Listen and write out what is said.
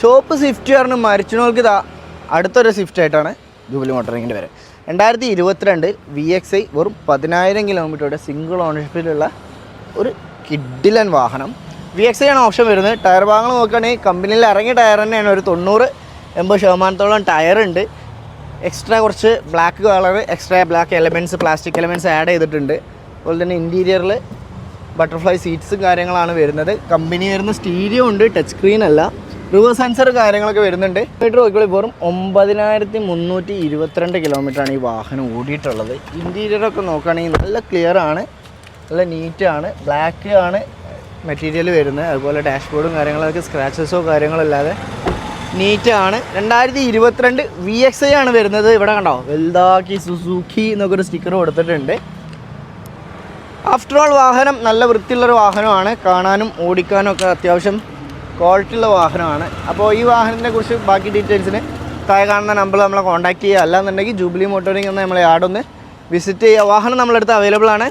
ചോപ്പ് Swift കാരണം മരിച്ചവർക്ക് ഇതാ അടുത്തൊരു സ്വിഫ്റ്റ് ആയിട്ടാണ് ജൂബിലി മോട്ടോറിങ്ങിൻ്റെ പേര്. 2022 VXi വെറും 10,000 കിലോമീറ്ററുടെ സിംഗിൾ ഓണർഷിപ്പിലുള്ള ഒരു കിഡിലൻ വാഹനം. VXi ആണ് ഓപ്ഷൻ വരുന്നത്. ടയർ ഭാഗങ്ങൾ നോക്കുകയാണെങ്കിൽ കമ്പനിയിൽ ഇറങ്ങിയ ടയർ തന്നെയാണ്. ഒരു 90-80% ടയറുണ്ട്. എക്സ്ട്രാ കുറച്ച് black colour, extra black elements, plastic elements add ചെയ്തിട്ടുണ്ട്. അതുപോലെ തന്നെ ഇൻറ്റീരിയറിൽ ബട്ടർഫ്ലൈ സീറ്റ്സും കാര്യങ്ങളാണ് വരുന്നത്. കമ്പനി വരുന്ന സ്റ്റീരിയോ ഉണ്ട്, ടച്ച് സ്ക്രീൻ അല്ല. റിവേഴ്സ് സെൻസർ കാര്യങ്ങളൊക്കെ വരുന്നുണ്ട്. മീറ്റർ നോക്കിയാൽ വെറും 9322 കിലോമീറ്ററാണ് ഈ വാഹനം ഓടിയിട്ടുള്ളത്. ഇൻറ്റീരിയറൊക്കെ നോക്കുകയാണെങ്കിൽ നല്ല ക്ലിയർ ആണ്, നല്ല നീറ്റാണ്. ബ്ലാക്ക് ആണ് മെറ്റീരിയൽ വരുന്നത്. അതുപോലെ ഡാഷ്ബോർഡും കാര്യങ്ങളൊക്കെ സ്ക്രാച്ചസോ കാര്യങ്ങളല്ലാതെ നീറ്റാണ്. 2022 VXi ആണ് വരുന്നത്. ഇവിടെ കണ്ടോ വലുതാക്കി സുസുക്കി എന്നൊക്കെ ഒരു സ്റ്റിക്കർ കൊടുത്തിട്ടുണ്ട്. ആഫ്റ്റർ ഓൾ വാഹനം നല്ല വൃത്തിയുള്ളൊരു വാഹനമാണ്. കാണാനും ഓടിക്കാനും ഒക്കെ അത്യാവശ്യം ക്വാളിറ്റി ഉള്ള വാഹനമാണ്. അപ്പോൾ ഈ വാഹനത്തിനെ കുറിച്ച് ബാക്കി ഡീറ്റെയിൽസിന് താഴെ കാണുന്ന നമ്പർ നമ്മളെ കോൺടാക്ട് ചെയ്യുക. അല്ലാന്നുണ്ടെങ്കിൽ ജൂബിലി മോട്ടോറിംഗ് എന്ന നമ്മളെ യാർഡൊന്ന് വിസിറ്റ് ചെയ്യുക. വാഹനം നമ്മളടുത്ത് അവൈലബിൾ ആണ്.